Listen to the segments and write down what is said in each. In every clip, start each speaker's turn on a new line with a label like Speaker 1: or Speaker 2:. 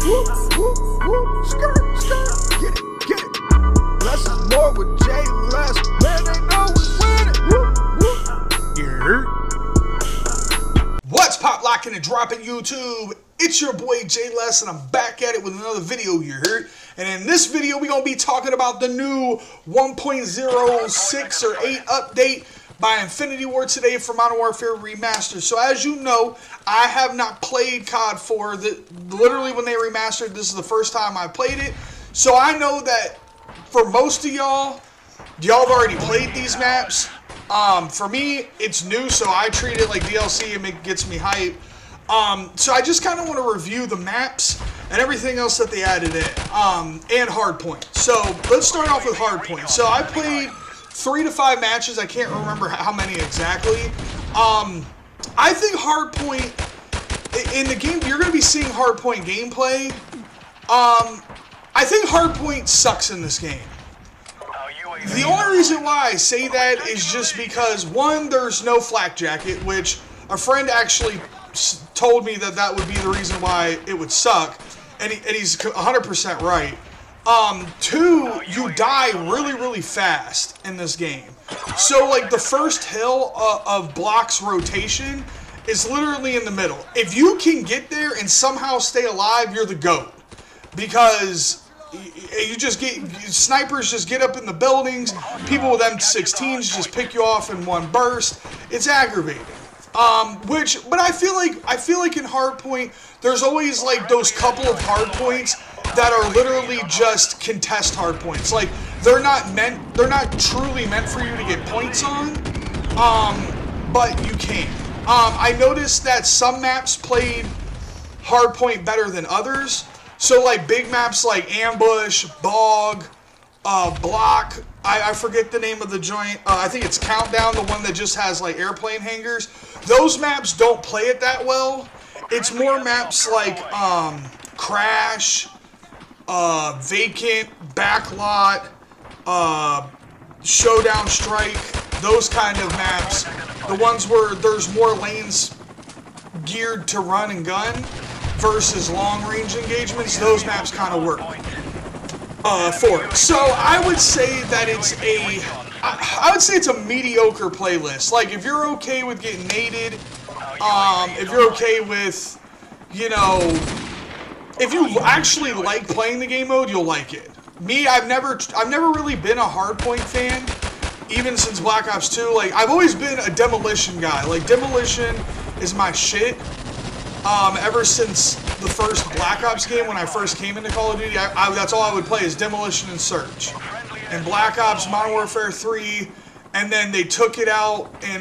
Speaker 1: Skirt, skirt, get it, get it. Less is more with Jay Less. Man, they know we winning. You heard?
Speaker 2: What's pop, locking, and dropping YouTube? It's your boy Jay Less, and I'm back at it with another video, you heard? And in this video, we're going to be talking about the new 1.06 or 8 update by Infinity Ward today for Modern Warfare Remastered. So as you know, I have not played COD 4. Literally when they remastered, this is the first time I played it. So I know that for most of y'all have already played these maps. For me, it's new, so I treat it like DLC and it gets me hype. So I just kind of want to review the maps and everything else that they added in, and Hardpoint. So let's start off with Hardpoint. So I played 3 to 5 matches. I can't remember how many exactly. I think Hardpoint, in the game, you're going to be seeing Hardpoint gameplay. I think Hardpoint sucks in this game. The only reason why I say that is just because, one, there's no flak jacket, which a friend actually told me that would be the reason why it would suck, and he's 100% right. 2, you die really, really fast in this game. So, like, the first hill of Block's rotation is literally in the middle. If you can get there and somehow stay alive, you're the GOAT. Because you just snipers just get up in the buildings, people with M16s just pick you off in one burst. It's aggravating. But I feel like in Hardpoint, there's always like those couple of hardpoints that are literally just contest hardpoints. Like they're not truly meant for you to get points on, but you can. I noticed that some maps played Hardpoint better than others. So like big maps like Ambush, Bog, Block, I forget the name of the joint, I think it's Countdown, the one that just has like airplane hangars. Those maps don't play it that well. It's more maps like Crash, Vacant, Backlot, Showdown Strike, those kind of maps. The ones where there's more lanes geared to run and gun versus long-range engagements, those maps kind of work for it. So I would say that it's a mediocre playlist. Like if you're okay with getting naded, if you're okay with, you know, if you actually like playing the game mode, you'll like it. Me, I've never really been a Hardpoint fan, even since Black Ops 2. Like I've always been a Demolition guy. Like Demolition is my shit. Ever since the first Black Ops game, when I first came into Call of Duty, that's all I would play is Demolition and Search. And Black Ops, Modern Warfare 3, and then they took it out in,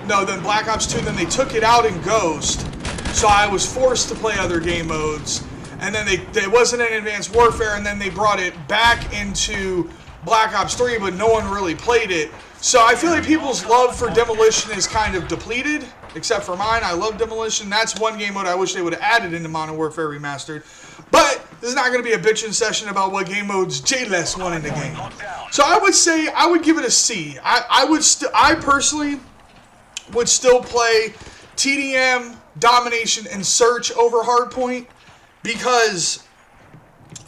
Speaker 2: then Black Ops 2, then they took it out in Ghost. So I was forced to play other game modes. And then it wasn't in Advanced Warfare, and then they brought it back into Black Ops 3, but no one really played it. So I feel like people's love for Demolition is kind of depleted, except for mine. I love Demolition. That's one game mode I wish they would have added into Modern Warfare Remastered. But this is not going to be a bitching session about what game modes J-Less won in the game. So I would say I would give it a C. I personally would still play TDM, Domination, and Search over Hardpoint because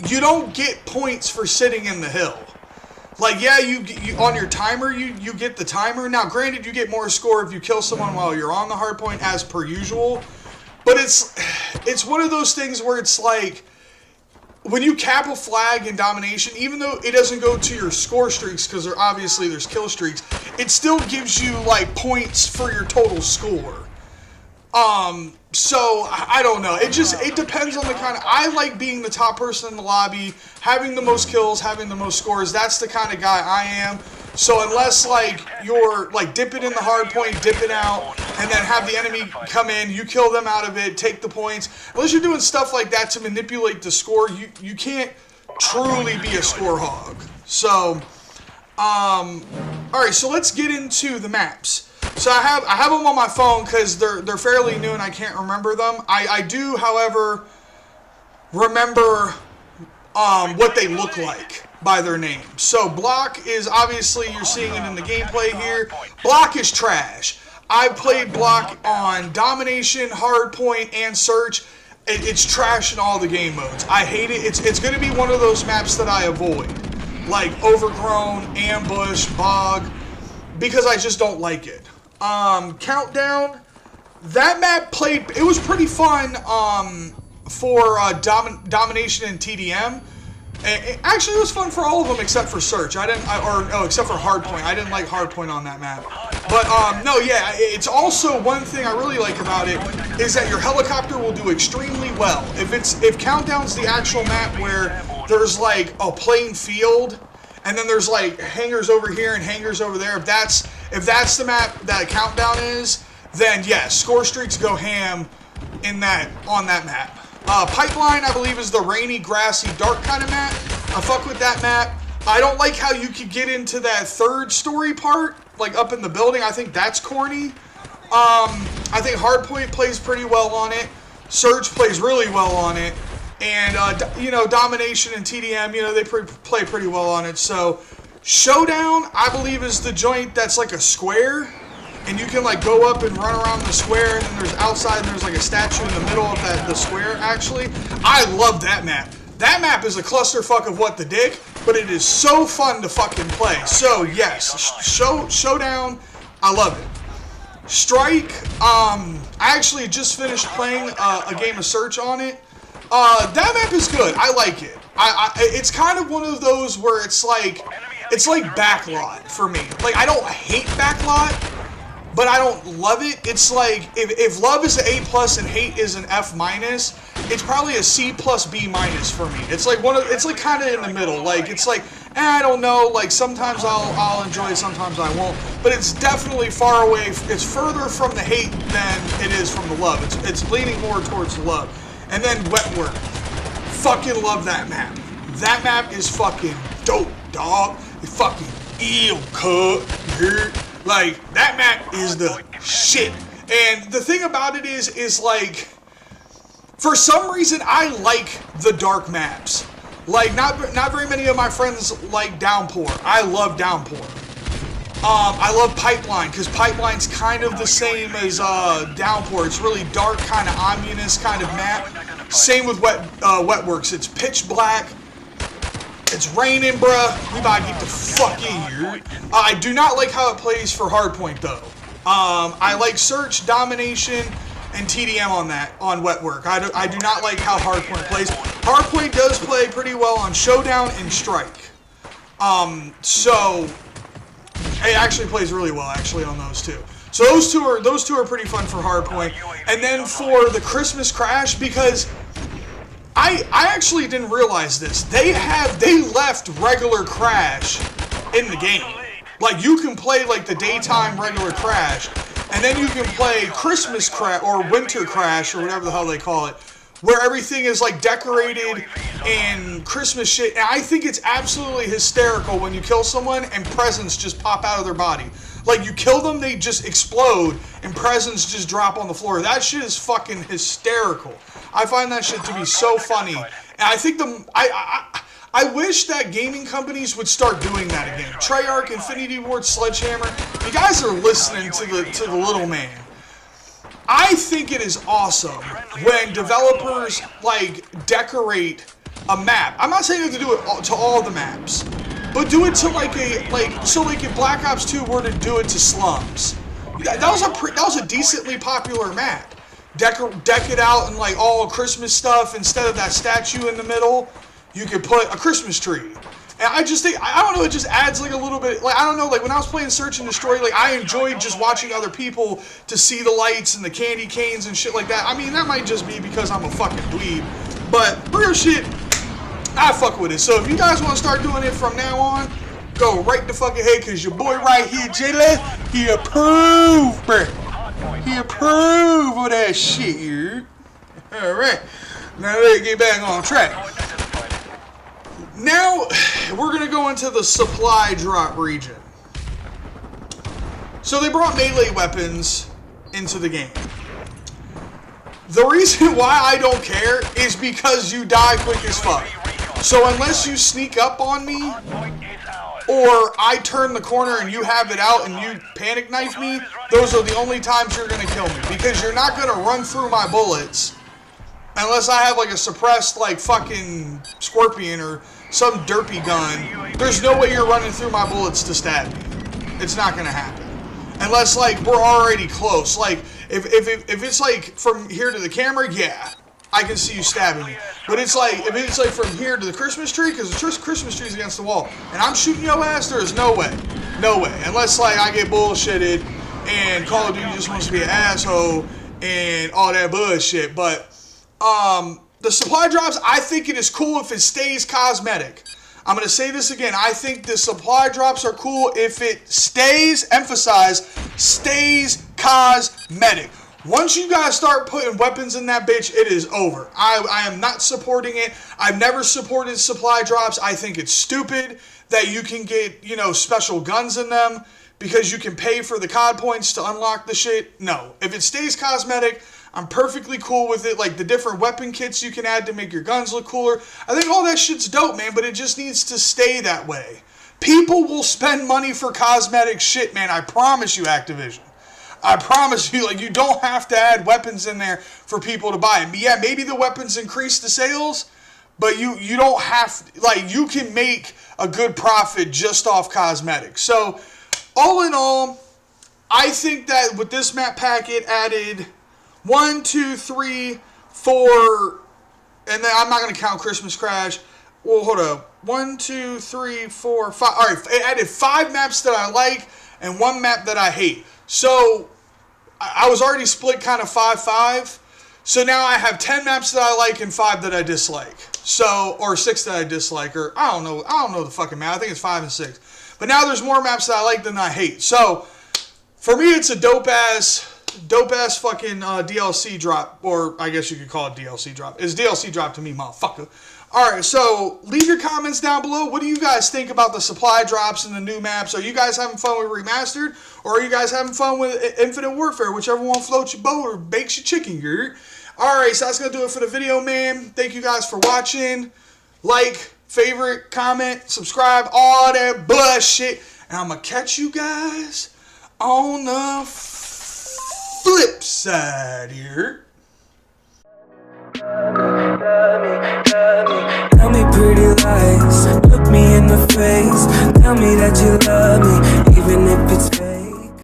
Speaker 2: you don't get points for sitting in the hill. Like, yeah, you on your timer, you get the timer. Now, granted, you get more score if you kill someone while you're on the hardpoint, as per usual. But it's one of those things where it's like, when you cap a flag in Domination, even though it doesn't go to your score streaks, because obviously there's kill streaks, it still gives you, like, points for your total score. So, I don't know. It depends on the kind of... I like being the top person in the lobby, having the most kills, having the most scores. That's the kind of guy I am. So, unless, like, you're, like, dipping in the hard point, dipping out, and then have the enemy come in, you kill them out of it, take the points. Unless you're doing stuff like that to manipulate the score, you can't truly be a score hog. So, alright, so let's get into the maps. So I have them on my phone because they're fairly new and I can't remember them. I do, however, remember what they look like by their name. So Block is obviously, you're seeing it in the gameplay here. Block is trash. I played Block on Domination, Hardpoint, and Search. it's trash in all the game modes. I hate it. It's going to be one of those maps that I avoid, like Overgrown, Ambush, Bog, because I just don't like it. Countdown, that map played. It was pretty fun. For domination and TDM. Actually, it was fun for all of them except for Search. Except for Hardpoint. I didn't like Hardpoint on that map. But no, yeah, it's also one thing I really like about it is that your helicopter will do extremely well. If Countdown's the actual map where there's like a plain field and then there's like hangars over here and hangars over there. If that's the map that Countdown is, then yes, score streaks go ham on that map. Pipeline, I believe, is the rainy, grassy, dark kind of map. I fuck with that map. I don't like how you could get into that third story part, like up in the building. I think that's corny. I think Hardpoint plays pretty well on it. Surge plays really well on it. And, Domination and TDM, they play pretty well on it. So, Showdown, I believe, is the joint that's like a square. And you can like go up and run around the square, and then there's outside, and there's like a statue in the middle of the square, actually. I love that map. That map is a clusterfuck of what the dick, but it is so fun to fucking play. So, yes, Showdown, I love it. Strike, I actually just finished playing a game of Search on it. That map is good. I like it. It's kind of one of those where it's like backlot for me. Like, I don't hate backlot, but I don't love it. It's like, if love is an A+ and hate is an F-, it's probably a C+, B- for me. It's like it's like kind of in the middle. Like, it's like, I don't know, like sometimes I'll enjoy it, sometimes I won't. But it's definitely far away, it's further from the hate than it is from the love. It's leaning more towards the love. And then Wetwork. Fucking love that map. That map is fucking dope, dog. It's fucking eel cut. Like, that map is the shit. And the thing about it is like, for some reason, I like the dark maps. Like, not very many of my friends like Downpour. I love Downpour. I love Pipeline, because Pipeline's kind of the same as Downpour. It's really dark, kind of ominous kind of map. Same with Wetworks. It's pitch black. It's raining, bruh. We about to get the fuck in here. I do not like how it plays for Hardpoint, though. I like Search, Domination, and TDM on Wetwork. I do not like how Hardpoint plays. Hardpoint does play pretty well on Showdown and Strike. So it actually plays really well, actually, on those two. So those two are pretty fun for Hardpoint. And then for the Christmas Crash, because I actually didn't realize this. They left regular Crash in the game. Like, you can play like the daytime regular Crash, and then you can play Christmas Crash or Winter Crash or whatever the hell they call it, where everything is like decorated and Christmas shit. And I think it's absolutely hysterical when you kill someone and presents just pop out of their body. Like, you kill them, they just explode, and presents just drop on the floor. That shit is fucking hysterical. I find that shit to be so funny. And I think I wish that gaming companies would start doing that again. Treyarch, Infinity Ward, Sledgehammer, you guys are listening to the little man. I think it is awesome when developers, like, decorate a map. I'm not saying you have to do it to all the maps, but do it to like if Black Ops 2 were to do it to slums. That was a decently popular map. Deck it out in like all Christmas stuff. Instead of that statue in the middle, you could put a Christmas tree. And I just think, I don't know, it just adds like a little bit, like, I don't know, like when I was playing Search and Destroy, like I enjoyed just watching other people to see the lights and the candy canes and shit like that. I mean, that might just be because I'm a fucking dweeb, but real shit, I fuck with it. So if you guys want to start doing it from now on, go right the fuck ahead, because your boy right here, Jayla, he approved, bruh. He approved of that shit here. Alright, now let's get back on track. Now, we're going to go into the supply drop region. So they brought melee weapons into the game. The reason why I don't care is because you die quick as fuck. So unless you sneak up on me, or I turn the corner and you have it out and you panic knife me, those are the only times you're going to kill me. Because you're not going to run through my bullets Unless I have like a suppressed like fucking Scorpion or some derpy gun, there's no way you're running through my bullets to stab me. It's not gonna happen. Unless like we're already close. Like if it's like from here to the camera, yeah, I can see you stabbing me. But it's like if it's like from here to the Christmas tree, because the Christmas tree's against the wall, and I'm shooting your ass, there is no way. No way. Unless like I get bullshitted and Call of Duty just wants to be an asshole and all that bullshit. But the supply drops, I think it is cool if it stays cosmetic. I'm going to say this again. I think the supply drops are cool if it stays, emphasize, stays cosmetic. Once you guys start putting weapons in that bitch, it is over. I am not supporting it. I've never supported supply drops. I think it's stupid that you can get, you know, special guns in them because you can pay for the COD points to unlock the shit. No. If it stays cosmetic, I'm perfectly cool with it. Like the different weapon kits you can add to make your guns look cooler. I think all that shit's dope, man, but it just needs to stay that way. People will spend money for cosmetic shit, man. I promise you, Activision. I promise you, like, you don't have to add weapons in there for people to buy them. Yeah, maybe the weapons increase the sales, but you don't have, like, you can make a good profit just off cosmetics. So, all in all, I think that with this map pack, it added 1, 2, 3, 4, and then I'm not going to count Christmas Crash. Well, hold up. 1, 2, 3, 4, 5. All right, it added 5 maps that I like and 1 map that I hate. So, I was already split kind of 5-5. So now I have 10 maps that I like and 5 that I dislike. So, or 6 that I dislike, or I don't know the fucking map. I think it's 5 and 6. But now there's more maps that I like than I hate. So, for me, it's a dope ass fucking DLC drop, or I guess you could call it DLC drop. It's DLC drop to me, motherfucker. Alright, so leave your comments down below. What do you guys think about the supply drops and the new maps? Are you guys having fun with Remastered? Or are you guys having fun with Infinite Warfare? Whichever one floats your boat or bakes your chicken, girl. Alright, so that's going to do it for the video, man. Thank you guys for watching. Like, favorite, comment, subscribe, all that bullshit. And I'm going to catch you guys on the flip side here.
Speaker 3: Tell me pretty lies, look me in the face. Tell me that you love me.